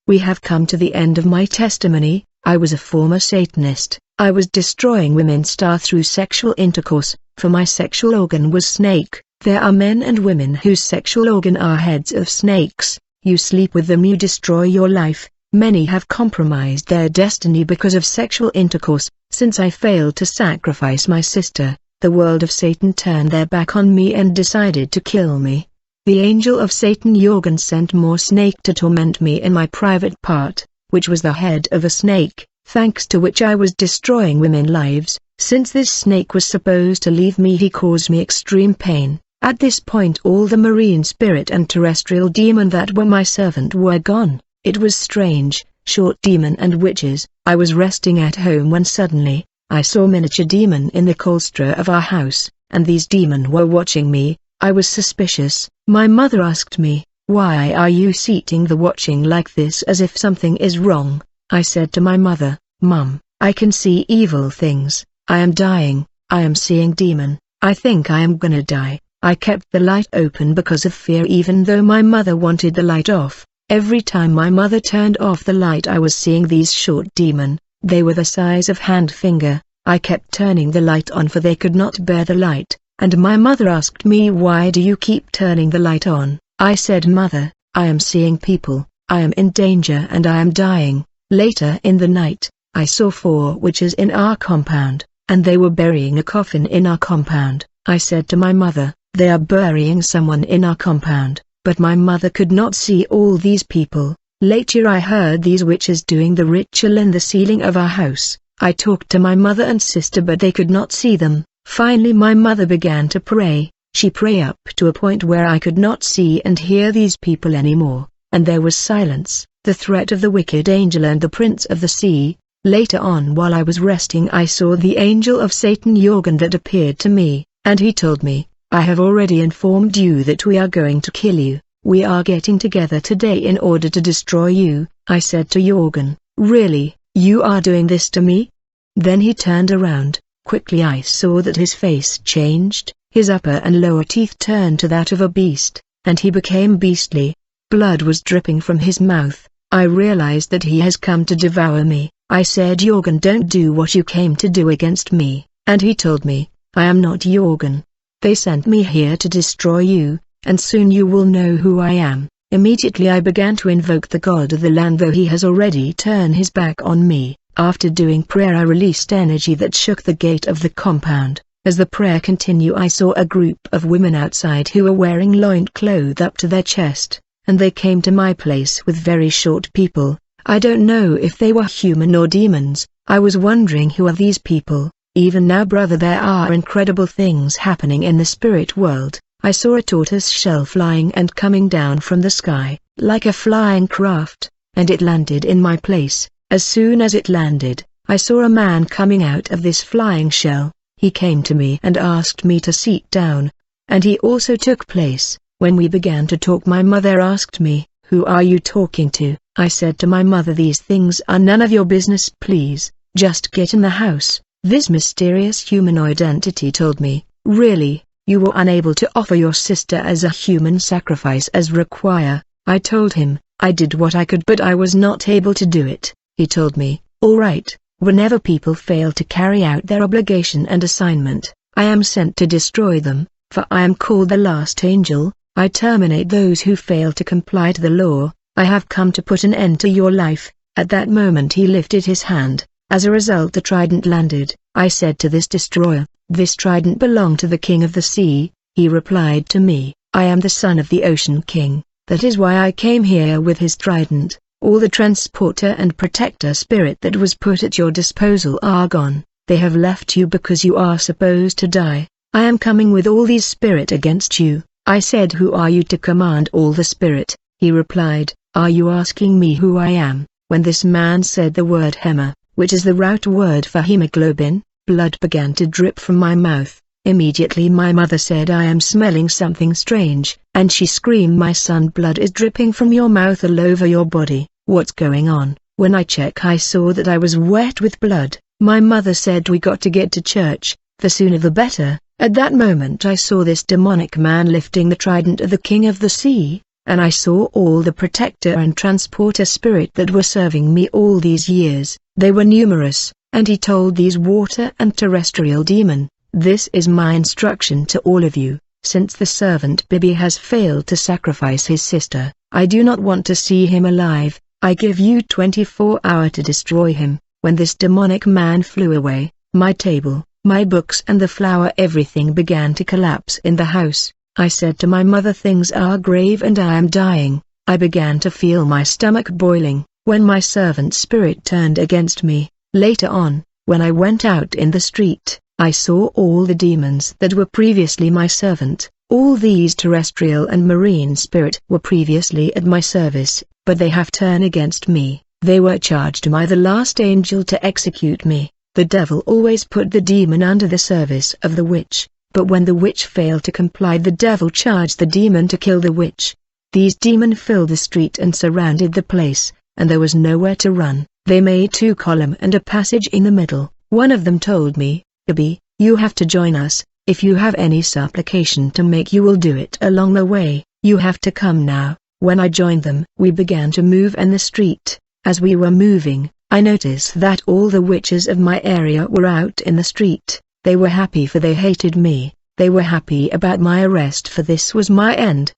We have come to the end of my testimony. I was a former Satanist. I was destroying women through sexual intercourse, for my sexual organ was snake. There are men and women whose sexual organ are heads of snakes. You sleep with them, you destroy your life. Many have compromised their destiny because of sexual intercourse. Since I failed to sacrifice my sister, the world of Satan turned their back on me and decided to kill me. The angel of Satan Jorgen sent more snake to torment me in my private part, which was the head of a snake, thanks to which I was destroying women's lives. Since this snake was supposed to leave me, he caused me extreme pain. At this point all the marine spirit and terrestrial demon that were my servant were gone. It was strange, short demon and witches. I was resting at home when suddenly, I saw miniature demon in the cloister of our house, and these demon were watching me. I was suspicious. My mother asked me, "Why are you sitting the watching like this as if something is wrong?" I said to my mother, "Mum, I can see evil things. I am dying. I am seeing demon. I think I am gonna die." I kept the light open because of fear, even though my mother wanted the light off. Every time my mother turned off the light, I was seeing these short demon. They were the size of hand finger. I kept turning the light on for they could not bear the light, and my mother asked me, "Why do you keep turning the light on?" I said, "Mother, I am seeing people. I am in danger and I am dying." Later in the night, I saw 4 witches in our compound, and they were burying a coffin in our compound. I said to my mother, "They are burying someone in our compound," but my mother could not see all these people. Later I heard these witches doing the ritual in the ceiling of our house. I talked to my mother and sister, but they could not see them. Finally my mother began to pray. She prayed up to a point where I could not see and hear these people anymore, and there was silence. The threat of the wicked angel and the prince of the sea. Later on, while I was resting, I saw the angel of Satan Jorgen that appeared to me, and he told me, "I have already informed you that we are going to kill you. We are getting together today in order to destroy you." I said to Jorgen, "Really, you are doing this to me?" Then he turned around. Quickly I saw that his face changed, his upper and lower teeth turned to that of a beast, and he became beastly. Blood was dripping from his mouth. I realized that he has come to devour me. I said, "Jorgen, don't do what you came to do against me," and he told me, "I am not Jorgen. They sent me here to destroy you, and soon you will know who I am." Immediately I began to invoke the god of the land, though he has already turned his back on me. After doing prayer I released energy that shook the gate of the compound. As the prayer continued, I saw a group of women outside who were wearing loincloth up to their chest, and they came to my place with very short people. I don't know if they were human or demons. I was wondering, who are these people? Even now, brother, there are incredible things happening in the spirit world. I saw a tortoise shell flying and coming down from the sky, like a flying craft, and it landed in my place. As soon as it landed, I saw a man coming out of this flying shell. He came to me and asked me to sit down, and he also took place. When we began to talk, my mother asked me, "Who are you talking to?" I said to my mother, "These things are none of your business, please, just get in the house." This mysterious humanoid entity told me, "Really, you were unable to offer your sister as a human sacrifice as required." I told him, "I did what I could, but I was not able to do it." He told me, "All right, whenever people fail to carry out their obligation and assignment, I am sent to destroy them, for I am called the last angel. I terminate those who fail to comply to the law. I have come to put an end to your life." At that moment he lifted his hand. As a result, the trident landed. I said to this destroyer, "This trident belonged to the king of the sea." He replied to me, "I am the son of the ocean king. That is why I came here with his trident. All the transporter and protector spirit that was put at your disposal are gone. They have left you because you are supposed to die. I am coming with all these spirit against you." I said, "Who are you to command all the spirit?" He replied, "Are you asking me who I am?" When this man said the word hema, which is the root word for hemoglobin, blood began to drip from my mouth. Immediately my mother said, "I am smelling something strange," and she screamed, "My son, blood is dripping from your mouth all over your body. What's going on?" When I checked, I saw that I was wet with blood. My mother said, "We got to get to church, the sooner the better." At that moment I saw this demonic man lifting the trident of the king of the sea. and I saw all the protector and transporter spirit that were serving me all these years. They were numerous, and he told these water and terrestrial demon, "This is my instruction to all of you. Since the servant Bibi has failed to sacrifice his sister, I do not want to see him alive. I give you 24 hours to destroy him." When this demonic man flew away, my table, my books and the flower, everything began to collapse in the house. I said to my mother, "Things are grave and I am dying." I began to feel my stomach boiling, when my servant spirit turned against me. Later on, when I went out in the street, I saw all the demons that were previously my servant. All these terrestrial and marine spirit were previously at my service, but they have turned against me. They were charged by the last angel to execute me. The devil always put the demon under the service of the witch, but when the witch failed to comply, the devil charged the demon to kill the witch. These demons filled the street and surrounded the place, and there was nowhere to run. They made 2 columns and a passage in the middle. One of them told me, "Gabi, you have to join us. If you have any supplication to make, you will do it along the way. You have to come now." When I joined them, we began to move in the street. As we were moving, I noticed that all the witches of my area were out in the street. They were happy, for they hated me. They were happy about my arrest, for this was my end.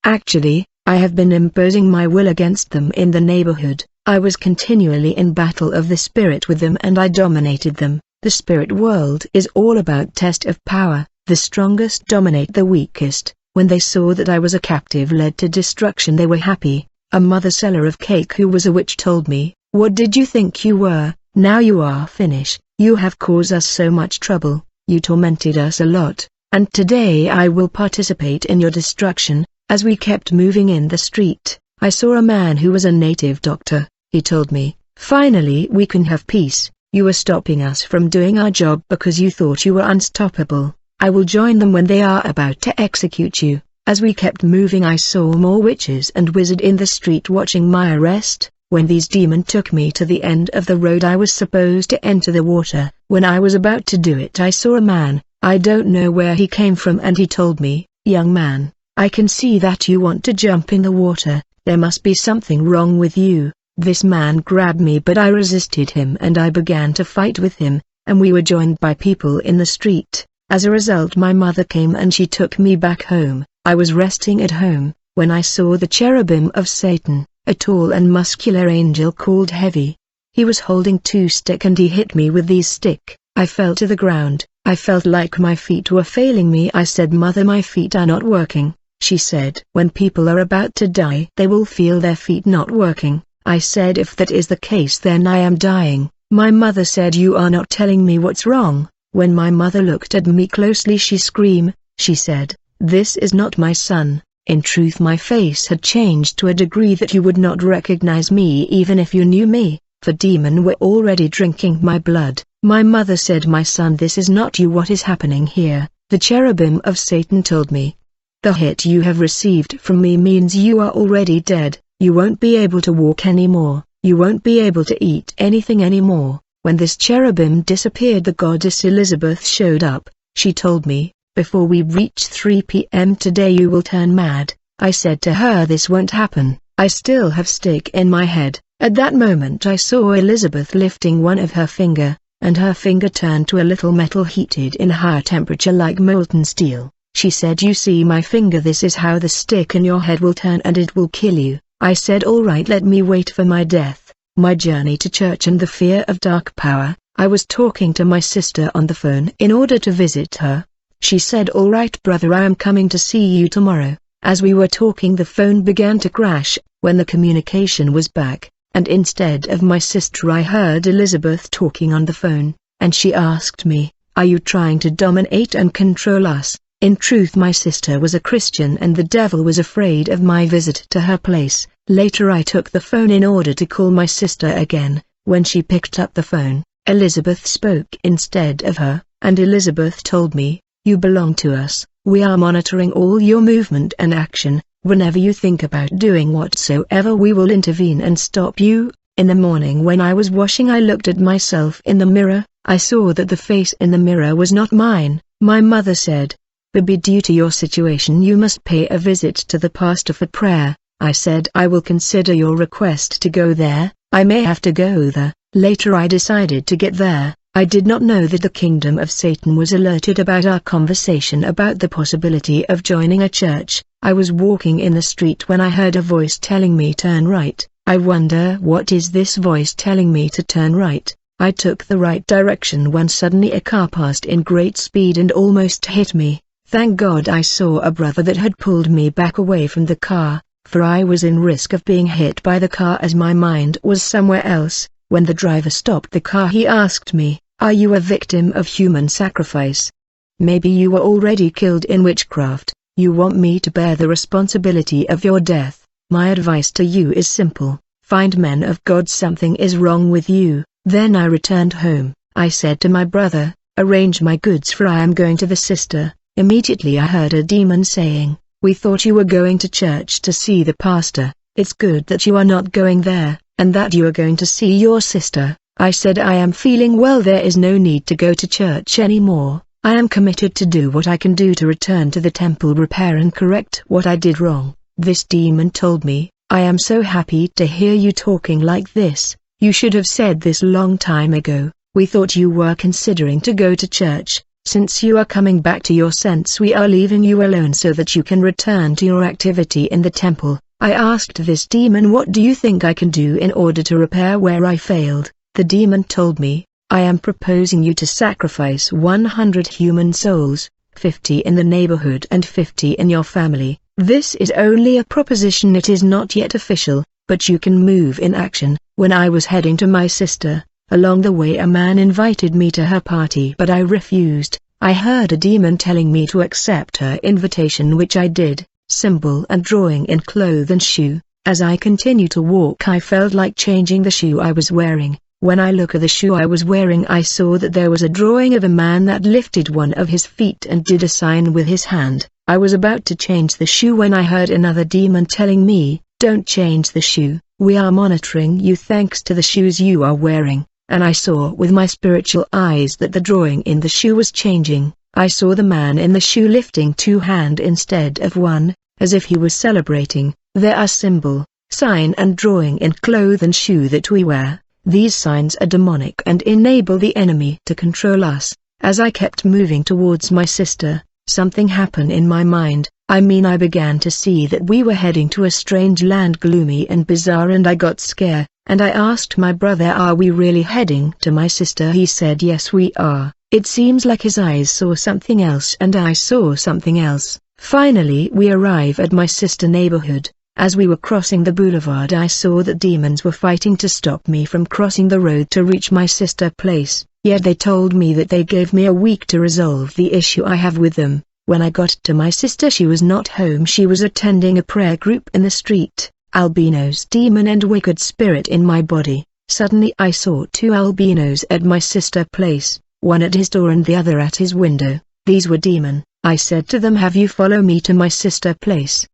Actually, I have been imposing my will against them in the neighborhood. I was continually in battle of the spirit with them and I dominated them. The spirit world is all about test of power. The strongest dominate the weakest. When they saw that I was a captive led to destruction, they were happy. A mother seller of cake who was a witch told me, "What did you think you were? Now you are finished. You have caused us so much trouble. You tormented us a lot, and today I will participate in your destruction." As we kept moving in the street, I saw a man who was a native doctor. He told me, "Finally we can have peace. You were stopping us from doing our job because you thought you were unstoppable. I will join them when they are about to execute you." As we kept moving, I saw more witches and wizards in the street watching my arrest. When these demons took me to the end of the road, I was supposed to enter the water. When I was about to do it, I saw a man. I don't know where he came from, and he told me, "Young man, I can see that you want to jump in the water. There must be something wrong with you." This man grabbed me, but I resisted him and I began to fight with him, and we were joined by people in the street. As a result, my mother came and she took me back home. I was resting at home, when I saw the cherubim of Satan, a tall and muscular angel called Heavy. He was holding 2 sticks and he hit me with these sticks. I fell to the ground. I felt like my feet were failing me. I said, "Mother, my feet are not working." She said, "When people are about to die, they will feel their feet not working." I said, "If that is the case, then I am dying." My mother said, "You are not telling me what's wrong." When my mother looked at me closely, she screamed. She said, "This is not my son." In truth, my face had changed to a degree that you would not recognize me even if you knew me, for demons were already drinking my blood. My mother said, "My son, this is not you. What is happening here?" The cherubim of Satan told me, "The hit you have received from me means you are already dead. You won't be able to walk anymore. You won't be able to eat anything anymore." When this cherubim disappeared, the goddess Elizabeth showed up. She told me, "Before we reach 3 p.m. today you will turn mad." I said to her, "This won't happen. I still have stick in my head." At that moment I saw Elizabeth lifting one of her finger, and her finger turned to a little metal heated in higher temperature like molten steel. She said, "You see my finger? This is how the stick in your head will turn and it will kill you." I said, "All right, let me wait for my death." My journey to church and the fear of dark power. I was talking to my sister on the phone in order to visit her. She said, "All right brother, I am coming to see you tomorrow." As we were talking, the phone began to crash. When the communication was back, and instead of my sister I heard Elizabeth talking on the phone, and she asked me, "Are you trying to dominate and control us?" In truth, my sister was a Christian and the devil was afraid of my visit to her place. Later I took the phone in order to call my sister again. When she picked up the phone, Elizabeth spoke instead of her, and Elizabeth told me, "You belong to us. We are monitoring all your movement and action. Whenever you think about doing whatsoever, we will intervene and stop you." In the morning when I was washing, I looked at myself in the mirror. I saw that the face in the mirror was not mine. My mother said, but due to your situation you must pay a visit to the pastor for prayer. I said I will consider your request to go there. I may have to go there. Later I decided to get there. I did not know that the kingdom of Satan was alerted about our conversation about the possibility of joining a church. I was walking in the street when I heard a voice telling me turn right. I wonder what is this voice telling me to turn right. I took the right direction when suddenly a car passed in great speed and almost hit me. Thank God I saw a brother that had pulled me back away from the car, for I was in risk of being hit by the car as my mind was somewhere else. When the driver stopped the car he asked me, "Are you a victim of human sacrifice? Maybe you were already killed in witchcraft. You want me to bear the responsibility of your death? My advice to you is simple. Find men of God. Something is wrong with you." Then I returned home. I said to my brother, "Arrange my goods for I am going to the sister." Immediately I heard a demon saying, "We thought you were going to church to see the pastor. It's good that you are not going there, and that you are going to see your sister." I said I am feeling well. There is no need to go to church anymore. I am committed to do what I can do to return to the temple, repair and correct what I did wrong. This demon told me, "I am so happy to hear you talking like this. You should have said this long time ago. We thought you were considering to go to church. Since you are coming back to your sense, we are leaving you alone so that you can return to your activity in the temple." I asked this demon, "What do you think I can do in order to repair where I failed?" The demon told me, "I am proposing you to sacrifice 100 human souls, 50 in the neighborhood and 50 in your family. This is only a proposition, it is not yet official, but you can move in action." When I was heading to my sister, along the way a man invited me to her party but I refused. I heard a demon telling me to accept her invitation, which I did, symbol and drawing in cloth and shoe. As I continued to walk I felt like changing the shoe I was wearing. When I looked at the shoe I was wearing I saw that there was a drawing of a man that lifted one of his feet and did a sign with his hand. I was about to change the shoe when I heard another demon telling me, "Don't change the shoe, we are monitoring you thanks to the shoes you are wearing." And I saw with my spiritual eyes that the drawing in the shoe was changing. I saw the man in the shoe lifting 2 hands instead of 1, as if he was celebrating. There are symbol, sign and drawing in cloth and shoe that we wear. These signs are demonic and enable the enemy to control us. As I kept moving towards my sister, something happened in my mind. I began to see that we were heading to a strange land, gloomy and bizarre, and I got scared, and I asked my brother, "Are we really heading to my sister?" He said, "Yes we are." It seems like his eyes saw something else and I saw something else. Finally we arrive at my sister neighborhood. As we were crossing the boulevard I saw that demons were fighting to stop me from crossing the road to reach my sister place, yet they told me that they gave me a week to resolve the issue I have with them. When I got to my sister she was not home, she was attending a prayer group in the street. Albinos, demon and wicked spirit in my body. Suddenly I saw 2 albinos at my sister place, one at his door and the other at his window. These were demon. I said to them, "Have you follow me to my sister place?"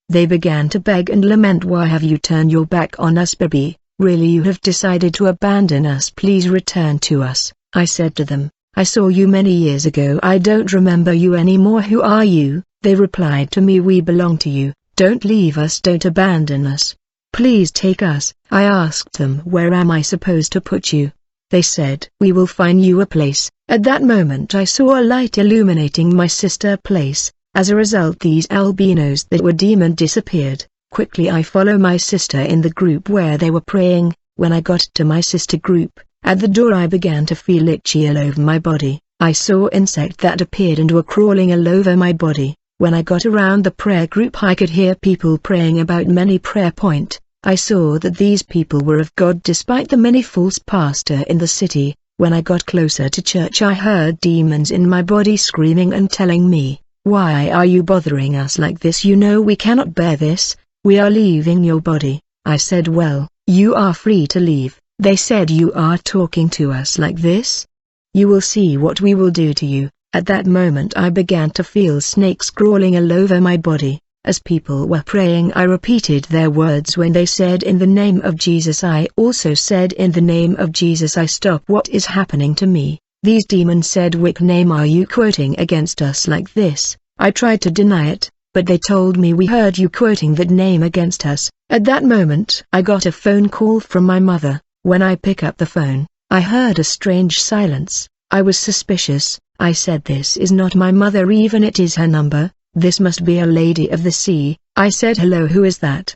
They began to beg and lament, "Why have you turned your back on us, baby? Really you have decided to abandon us? Please return to us." I said to them, "I saw you many years ago. I don't remember you anymore. Who are you?" They replied to me, "We belong to you. Don't leave us, don't abandon us. Please take us." I asked them, "Where am I supposed to put you?" They said, "We will find you a place." At that moment I saw a light illuminating my sister place. As a result these albinos that were demon disappeared. Quickly I follow my sister in the group where they were praying. When I got to my sister group, at the door I began to feel itchy all over my body. I saw insects that appeared and were crawling all over my body. When I got around the prayer group I could hear people praying about many prayer points. I saw that these people were of God despite the many false pastors in the city. When I got closer to church I heard demons in my body screaming and telling me, "Why are you bothering us like this? You know we cannot bear this, we are leaving your body." I said, "Well, you are free to leave." They said, "You are talking to us like this? You will see what we will do to you." At that moment I began to feel snakes crawling all over my body. As people were praying I repeated their words. When they said in the name of Jesus I also said in the name of Jesus. I stop. What is happening to me? These demons said, "Which name are you quoting against us like this? I tried to deny it, but they told me we heard you quoting that name against us. At that moment I got a phone call from my mother. When I pick up the phone, I heard a strange silence. I was suspicious. I said, this is not my mother, even it is her number. This must be a lady of the sea. I said, hello, who is that?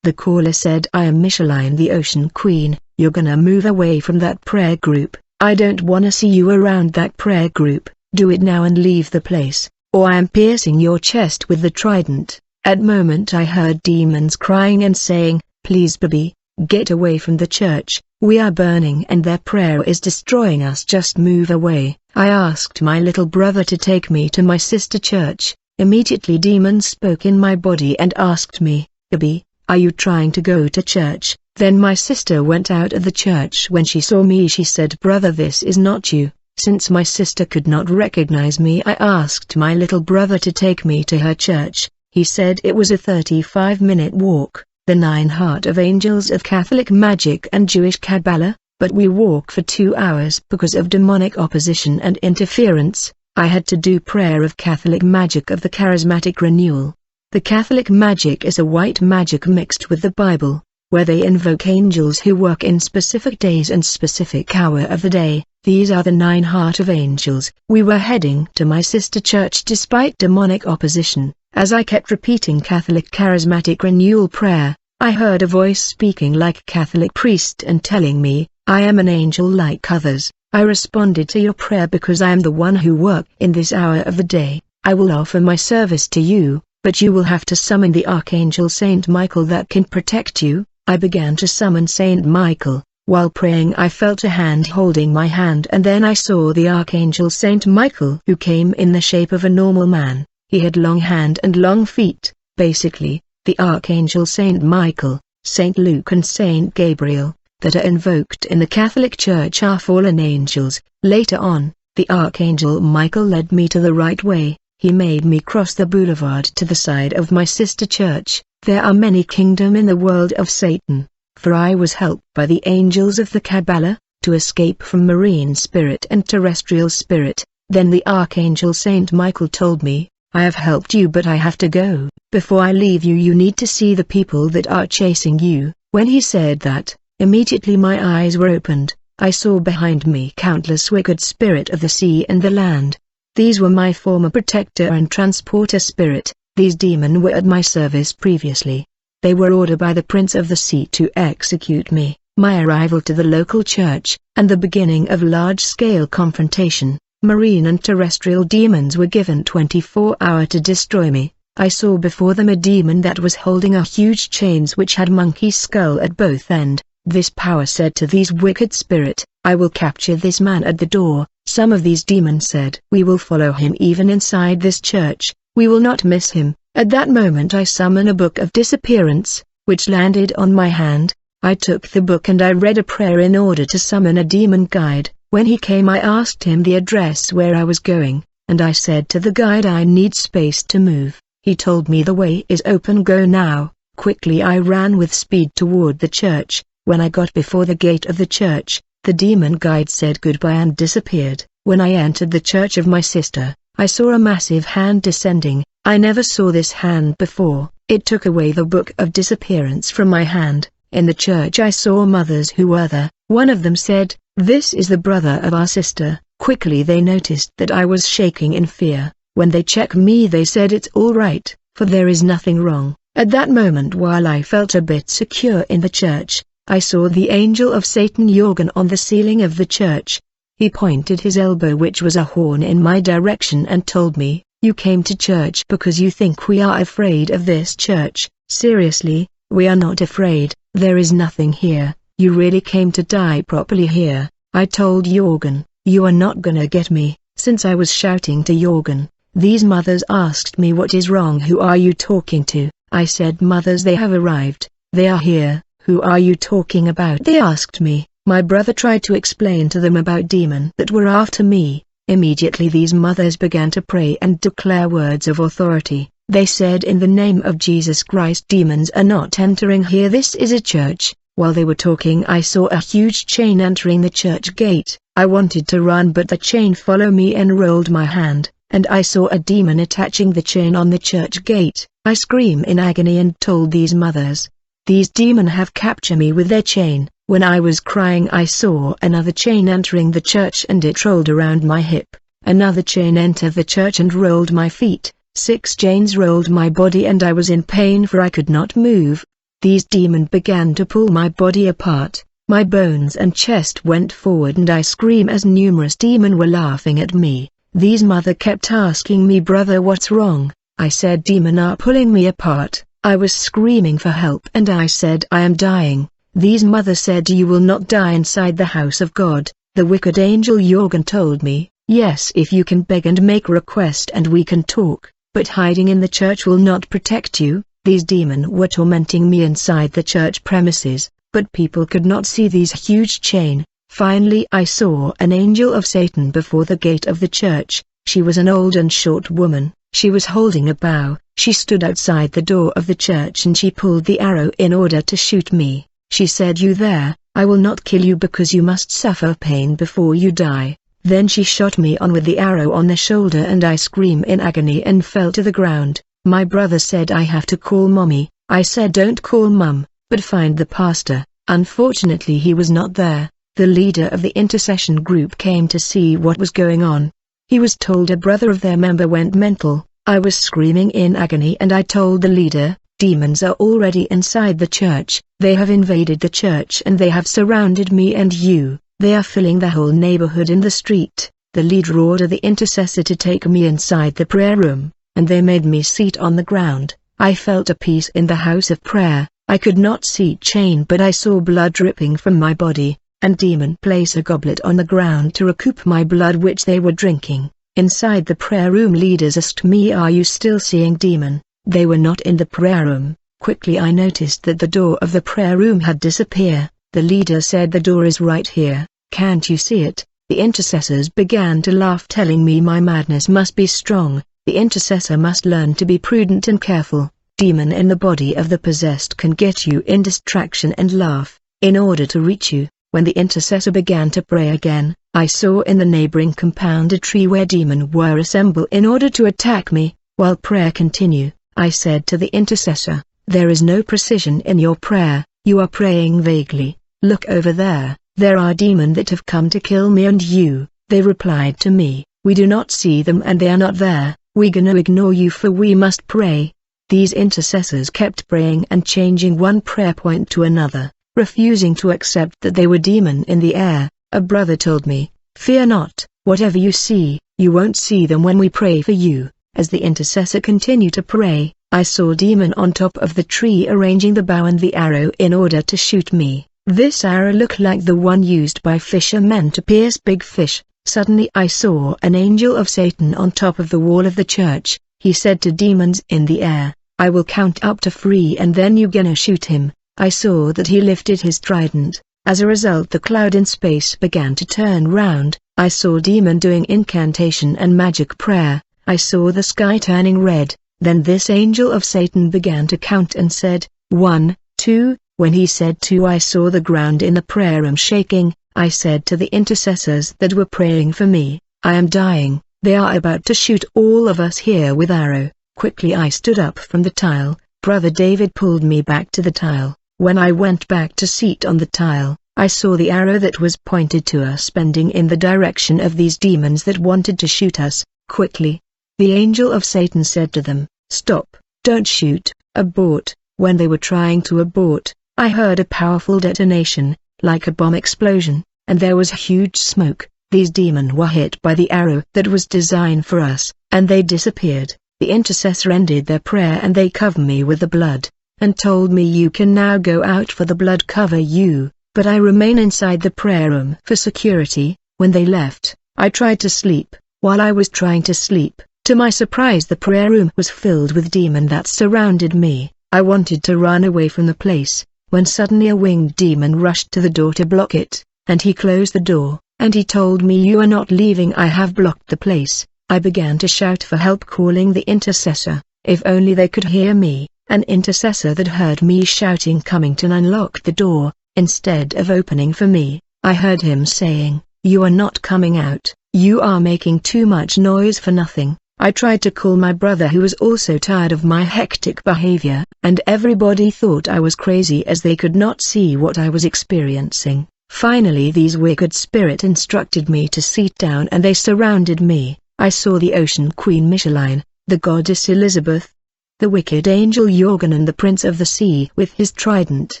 The caller said, I am Micheline, the Ocean Queen. You're gonna move away from that prayer group. I don't wanna see you around that prayer group. Do it now and leave the place, or I am piercing your chest with the trident. At moment I heard demons crying and saying, please baby, get away from the church. We are burning and their prayer is destroying us, just move away. I asked my little brother to take me to my sister church. Immediately demons spoke in my body and asked me, baby, are you trying to go to church? Then my sister went out of the church. When she saw me she said, brother, this is not you. Since my sister could not recognize me, I asked my little brother to take me to her church. He said it was a 35-minute walk, the 9 Heart of Angels of Catholic Magic and Jewish Kabbalah, but we walk for 2 hours because of demonic opposition and interference. I had to do prayer of Catholic magic of the charismatic renewal. The Catholic magic is a white magic mixed with the Bible, where they invoke angels who work in specific days and specific hour of the day. These are the 9 Heart of Angels. We were heading to my sister church despite demonic opposition. As I kept repeating Catholic charismatic renewal prayer, I heard a voice speaking like a Catholic priest and telling me, I am an angel like others. I responded to your prayer because I am the one who work in this hour of the day. I will offer my service to you, but you will have to summon the Archangel Saint Michael that can protect you. I began to summon Saint Michael. While praying I felt a hand holding my hand, and then I saw the Archangel Saint Michael, who came in the shape of a normal man. He had long hand and long feet. Basically, the Archangel Saint Michael, Saint Luke and Saint Gabriel, that are invoked in the Catholic Church are fallen angels. Later on, the Archangel Michael led me to the right way. He made me cross the boulevard to the side of my sister church. There are many kingdoms in the world of Satan, for I was helped by the angels of the Kabbalah, to escape from marine spirit and terrestrial spirit. Then the Archangel Saint Michael told me, I have helped you but I have to go. Before I leave you need to see the people that are chasing you. When he said that, immediately my eyes were opened. I saw behind me countless wicked spirit of the sea and the land. These were my former protector and transporter spirit. These demons were at my service previously. They were ordered by the Prince of the Sea to execute me. My arrival to the local church, and the beginning of large-scale confrontation. Marine and terrestrial demons were given 24 hours to destroy me. I saw before them a demon that was holding a huge chains which had monkey skull at both ends. This power said to these wicked spirit, I will capture this man at the door. Some of these demons said, we will follow him even inside this church. We will not miss him. At that moment I summoned a book of disappearance, which landed on my hand. I took the book and I read a prayer in order to summon a demon guide. When he came I asked him the address where I was going, and I said to the guide I need space to move. He told me the way is open, go now. Quickly I ran with speed toward the church. When I got before the gate of the church, the demon guide said goodbye and disappeared. When I entered the church of my sister, I saw a massive hand descending. I never saw this hand before. It took away the book of disappearance from my hand. In the church I saw mothers who were there. One of them said, this is the brother of our sister. Quickly they noticed that I was shaking in fear. When they checked me they said it's all right, for there is nothing wrong. At that moment, while I felt a bit secure in the church, I saw the angel of Satan Jorgen on the ceiling of the church. He pointed his elbow, which was a horn, in my direction and told me, you came to church because you think we are afraid of this church. Seriously, we are not afraid. There is nothing here. You really came to die properly here. I told Jorgen, you are not gonna get me. Since I was shouting to Jorgen, these mothers asked me what is wrong, who are you talking to? I said, mothers, they have arrived. They are here. Who are you talking about? They asked me. My brother tried to explain to them about demons that were after me. Immediately these mothers began to pray and declare words of authority. They said, in the name of Jesus Christ, demons are not entering here. This is a church. While they were talking I saw a huge chain entering the church gate. I wanted to run but the chain followed me and rolled my hand. and I saw a demon attaching the chain on the church gate. I screamed in agony and told these mothers, "These demons have captured me with their chain." When I was crying, I saw another chain entering the church and it rolled around my hip. Another chain entered the church and rolled my feet. 6 chains rolled my body and I was in pain for I could not move. These demons began to pull my body apart. My bones and chest went forward and I screamed as numerous demons were laughing at me. These mother kept asking me, "Brother, what's wrong?" I said, "Demons are pulling me apart." I was screaming for help and I said, "I am dying." These mother said, "You will not die inside the house of God." The wicked angel Jorgen told me, "Yes, if you can beg and make request and we can talk, but hiding in the church will not protect you." These demons were tormenting me inside the church premises, but people could not see these huge chains. Finally I saw an angel of Satan before the gate of the church. She was an old and short woman. She was holding a bow. She stood outside the door of the church and she pulled the arrow in order to shoot me. She said, "You there, I will not kill you because you must suffer pain before you die." Then she shot me on with the arrow on the shoulder and I screamed in agony and fell to the ground. My brother said, "I have to call mommy." I said, "Don't call mum, but find the pastor." Unfortunately he was not there. The leader of the intercession group came to see what was going on. He was told a brother of their member went mental. I was screaming in agony and I told the leader, "Demons are already inside the church. They have invaded the church and they have surrounded me and you. They are filling the whole neighborhood in the street." The leader ordered the intercessor to take me inside the prayer room, and they made me sit on the ground. I felt a peace in the house of prayer. I could not see chain but I saw blood dripping from my body, and demon place a goblet on the ground to recoup my blood which they were drinking. Inside the prayer room leaders asked me, "Are you still seeing demon?" They were not in the prayer room. Quickly I noticed that the door of the prayer room had disappeared. The leader said, "The door is right here, can't you see it?" The intercessors began to laugh, telling me my madness must be strong. The intercessor must learn to be prudent and careful. Demon in the body of the possessed can get you in distraction and laugh, in order to reach you. When the intercessor began to pray again, I saw in the neighboring compound a tree where demons were assembled in order to attack me. While prayer continued, I said to the intercessor, "There is no precision in your prayer, you are praying vaguely. Look over there, there are demons that have come to kill me and you." They replied to me, "We do not see them and they are not there, we're gonna ignore you for we must pray." These intercessors kept praying and changing one prayer point to another, refusing to accept that they were demons in the air. A brother told me, "Fear not, whatever you see, you won't see them when we pray for you." As the intercessor continued to pray, I saw a demon on top of the tree arranging the bow and the arrow in order to shoot me. This arrow looked like the one used by fishermen to pierce big fish. Suddenly I saw an angel of Satan on top of the wall of the church. He said to demons in the air, "I will count up to 3 and then you gonna shoot him." I saw that he lifted his trident. As a result the cloud in space began to turn round. I saw demon doing incantation and magic prayer. I saw the sky turning red. Then this angel of Satan began to count and said, 1, 2. When he said 2 I saw the ground in the prayer room shaking. I said to the intercessors that were praying for me, "I am dying, they are about to shoot all of us here with arrow." Quickly I stood up from the tile. Brother David pulled me back to the tile. When I went back to sit on the tile, I saw the arrow that was pointed to us bending in the direction of these demons that wanted to shoot us. Quickly, the angel of Satan said to them, "Stop, don't shoot, abort." When they were trying to abort, I heard a powerful detonation, like a bomb explosion, and there was huge smoke. These demons were hit by the arrow that was designed for us, and they disappeared. The intercessor ended their prayer and they covered me with the blood, and told me, "You can now go out for the blood cover you." But I remain inside the prayer room for security. When they left, I tried to sleep. While I was trying to sleep, to my surprise the prayer room was filled with demons that surrounded me. I wanted to run away from the place, when suddenly a winged demon rushed to the door to block it, and he closed the door, and he told me, "You are not leaving, I have blocked the place." I began to shout for help, calling the intercessor. If only they could hear me. An intercessor that heard me shouting coming to unlock the door. Instead of opening for me, I heard him saying, "You are not coming out, You are making too much noise for nothing. I tried to call my brother, who was also tired of my hectic behavior, and everybody thought I was crazy as they could not see what I was experiencing. Finally these wicked spirits instructed me to sit down and they surrounded me. I saw the Ocean Queen Micheline, the goddess Elizabeth, the wicked angel Jorgen, and the Prince of the Sea with his trident.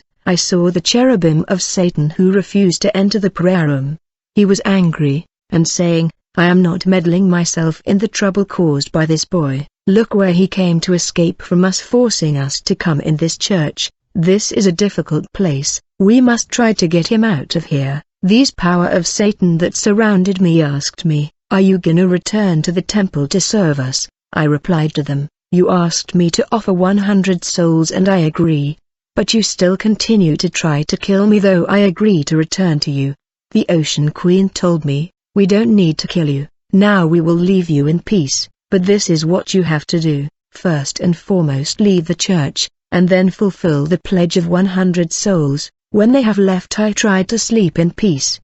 I saw the cherubim of Satan who refused to enter the prayer room. He was angry, and saying, I am not meddling myself in the trouble caused by this boy. Look where he came to escape from us, forcing us to come in this church. This is a difficult place. We must try to get him out of here. These power of Satan that surrounded me asked me, are you gonna return to the temple to serve us? I replied to them, you asked me to offer 100 souls and I agree. But you still continue to try to kill me, though I agree to return to you. The Ocean Queen told me, we don't need to kill you, now we will leave you in peace, but this is what you have to do. First and foremost, leave the church, and then fulfill the pledge of 100 souls. When they have left, I tried to sleep in peace,